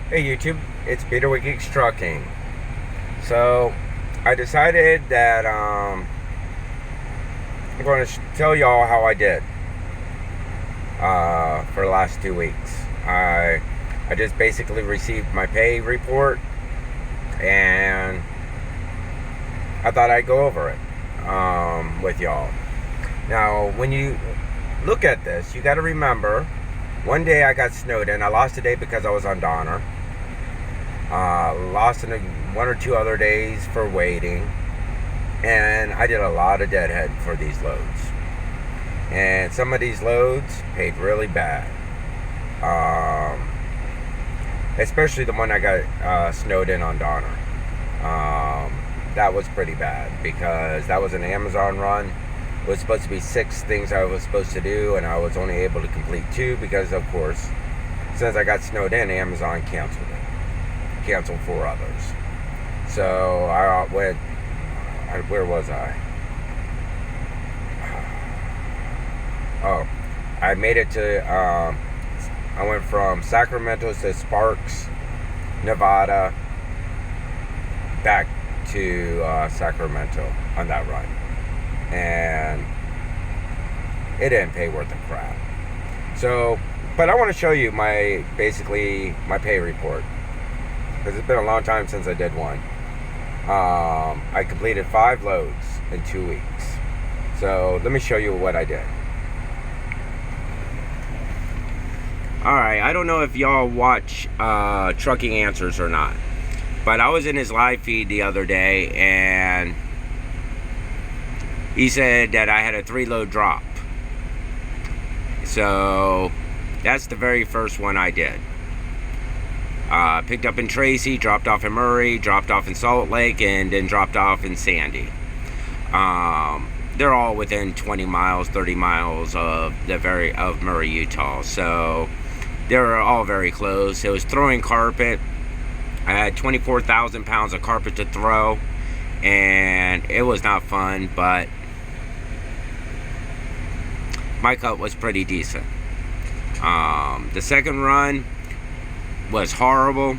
Hey YouTube, it's Peter with Geeks Trucking. So I decided that I'm going to tell y'all how I did for the last 2 weeks. I just basically received my pay report, and I thought I'd go over it with y'all. Now, when you look at this, you got to remember, one day I got snowed in. I lost a day because I was on Donner. Lost in one or two other days for waiting, and I did a lot of deadhead for these loads, and some of these loads paid really bad, especially the one I got snowed in on Donner. That was pretty bad because that was an Amazon run. It was supposed to be 6 things I was supposed to do, and I was only able to complete 2 because, of course, since I got snowed in, Amazon canceled 4 others. So I went, where was I? Oh, I made it to, I went from Sacramento to Sparks, Nevada, back to Sacramento on that run. And it didn't pay worth a crap. So, but I want to show you basically my pay report, because it's been a long time since I did one. I completed 5 loads in 2 weeks. So let me show you what I did. Alright, I don't know if y'all watch Trucking Answers or not, but I was in his live feed the other day, and he said that I had a 3-load drop. So that's the very first one I did. Picked up in Tracy, dropped off in Murray, dropped off in Salt Lake, and then dropped off in Sandy. They're all within 20 miles, 30 miles of Murray, Utah. So they're all very close. It was throwing carpet. I had 24,000 pounds of carpet to throw, and it was not fun, but my cut was pretty decent. The second run was horrible.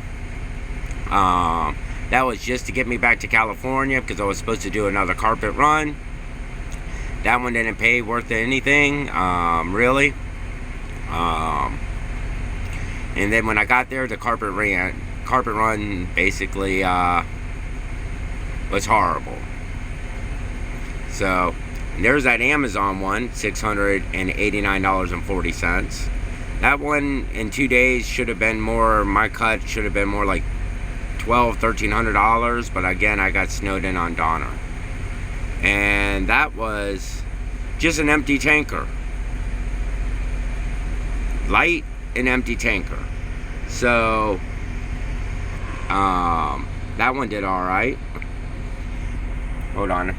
That was just to get me back to California because I was supposed to do another carpet run. That one didn't pay worth anything, really. And then when I got there, the carpet run basically was horrible. So there's that Amazon one, $689.40. That one in 2 days should have been more, my cut should have been more like $1,200, but again, I got snowed in on Donner. And that was just an empty tanker. Light and empty tanker. So, that one did alright. Hold on.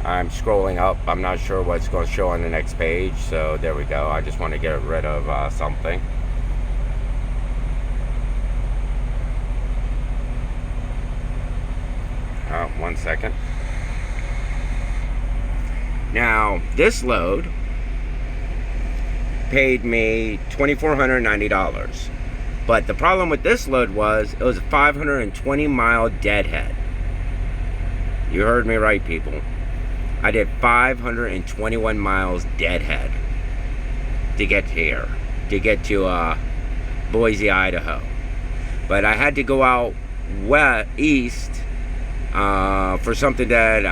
I'm scrolling up. I'm not sure what's going to show on the next page. So there we go. I just want to get rid of something. One second. Now, this load paid me $2,490. But the problem with this load was it was a 520 mile deadhead. You heard me right, people. I did 521 miles deadhead to get here, to get to Boise, Idaho. But I had to go out east for something that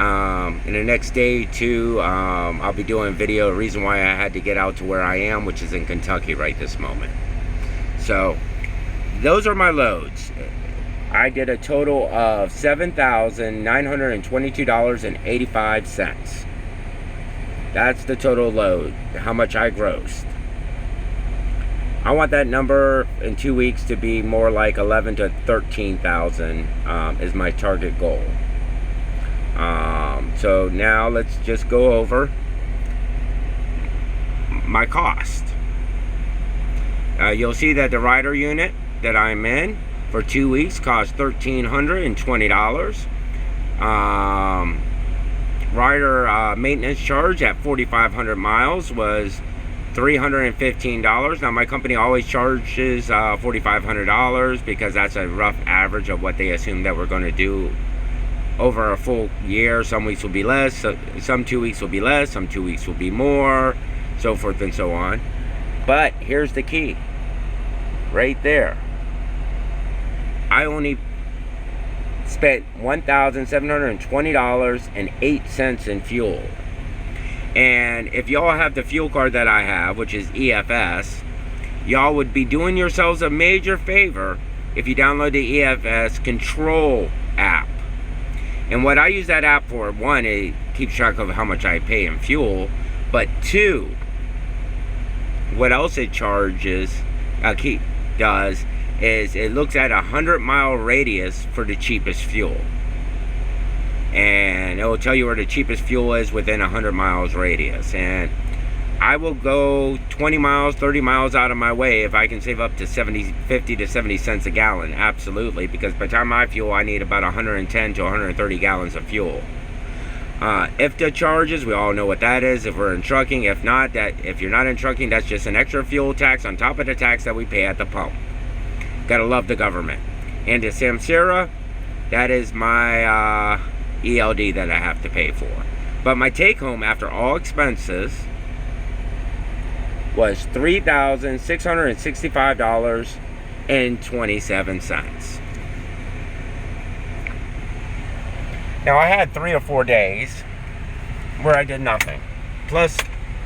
in the next day or 2 I'll be doing a video. The reason why I had to get out to where I am, which is in Kentucky right this moment. So those are my loads. I did a total of $7,922.85. That's the total load, how much I grossed. I want that number in 2 weeks to be more like 11 to 13,000 is my target goal. So now let's just go over my cost. You'll see that the rider unit that I'm in for 2 weeks cost $1,320. Rider maintenance charge at 4,500 miles was $315. Now my company always charges $4,500 because that's a rough average of what they assume that we're going to do over a full year. Some weeks will be less, some 2 weeks will be less, some 2 weeks will be more, so forth and so on. But here's the key right there. I only spent $1,720.08 in fuel. And if y'all have the fuel card that I have, which is EFS, y'all would be doing yourselves a major favor if you download the EFS Control app. And what I use that app for, one, it keeps track of how much I pay in fuel, but two, what else it does is it looks at a 100-mile radius for the cheapest fuel. And it will tell you where the cheapest fuel is within 100 miles radius. And I will go 20 miles, 30 miles out of my way if I can save up to 50 to 70 cents a gallon. Absolutely, because by the time I fuel, I need about 110 to 130 gallons of fuel. IFTA charges, we all know what that is if we're in trucking. If not, if you're not in trucking, that's just an extra fuel tax on top of the tax that we pay at the pump. Gotta love the government. And the Samsara, that is my ELD that I have to pay for. But my take home after all expenses was $3,665.27. Now I had 3 or 4 days where I did nothing. Plus,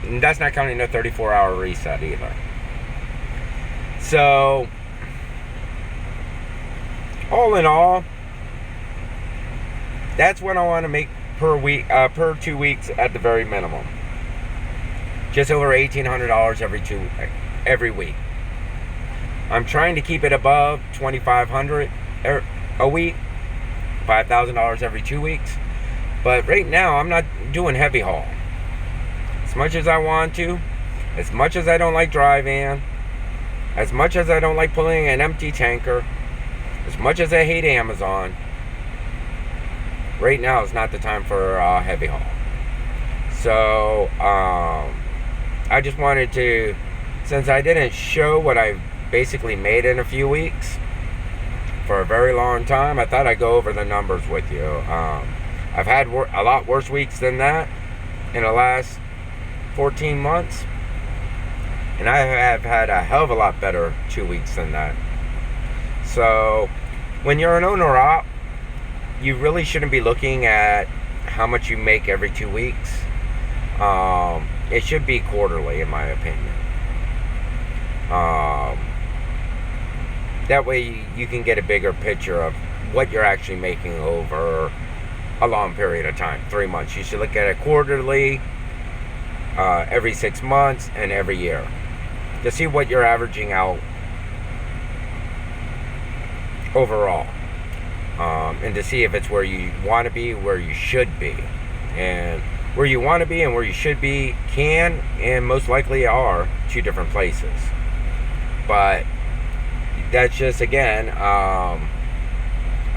that's not counting the 34-hour reset either. So, all in all, that's what I want to make per week, per 2 weeks at the very minimum. Just over $1,800 every week. I'm trying to keep it above $2,500 a week, $5,000 every 2 weeks. But right now, I'm not doing heavy haul. As much as I want to, as much as I don't like driving, as much as I don't like pulling an empty tanker, as much as I hate Amazon, right now is not the time for heavy haul. So, I just wanted to, since I didn't show what I basically made in a few weeks for a very long time, I thought I'd go over the numbers with you. I've had a lot worse weeks than that in the last 14 months. And I have had a hell of a lot better 2 weeks than that. So, when you're an owner-op, you really shouldn't be looking at how much you make every 2 weeks. It should be quarterly, in my opinion. That way you can get a bigger picture of what you're actually making over a long period of time, 3 months. You should look at it quarterly, every 6 months, and every year, to see what you're averaging out overall, and to see if it's where you want to be, where you should be. And where you want to be and where you should be can and most likely are 2 different places. But that's just, again, I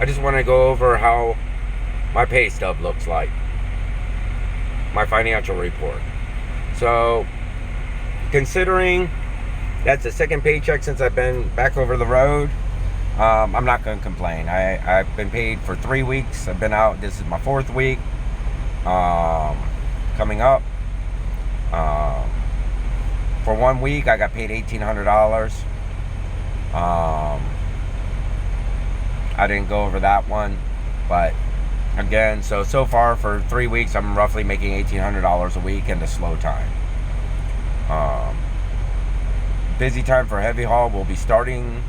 just want to go over how my pay stub looks like, my financial report. So, considering that's the second paycheck since I've been back over the road, I'm not going to complain. I've been paid for 3 weeks. I've been out. This is my 4th week. Coming up. For 1 week, I got paid $1,800. I didn't go over that one, but again, so far for 3 weeks, I'm roughly making $1,800 a week in the slow time. Busy time for heavy haul will be starting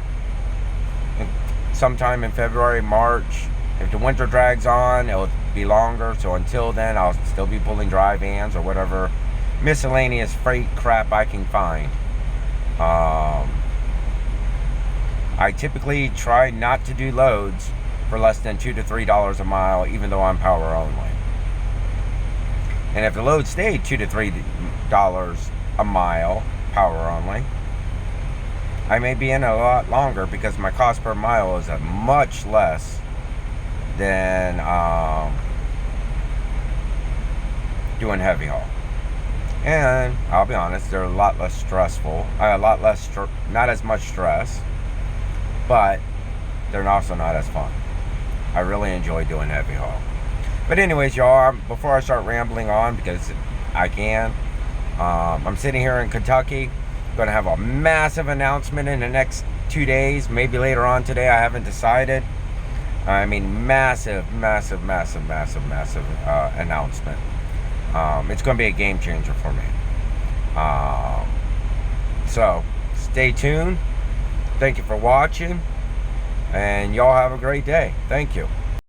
sometime in February, March. If the winter drags on, it'll be longer. So until then, I'll still be pulling dry vans or whatever miscellaneous freight crap I can find. I typically try not to do loads for less than $2 to $3 a mile, even though I'm power only. And if the load stayed $2 to $3 a mile, power only, I may be in a lot longer because my cost per mile is much less than doing heavy haul. And I'll be honest, they're a lot less stressful. Not as much stress, but they're also not as fun. I really enjoy doing heavy haul. But anyways, y'all, before I start rambling on, because I can, I'm sitting here in Kentucky. Going to have a massive announcement in the next 2 days, maybe later on today. I haven't decided. I mean, massive announcement. It's going to be a game changer for me. So, stay tuned. Thank you for watching. And y'all have a great day. Thank you.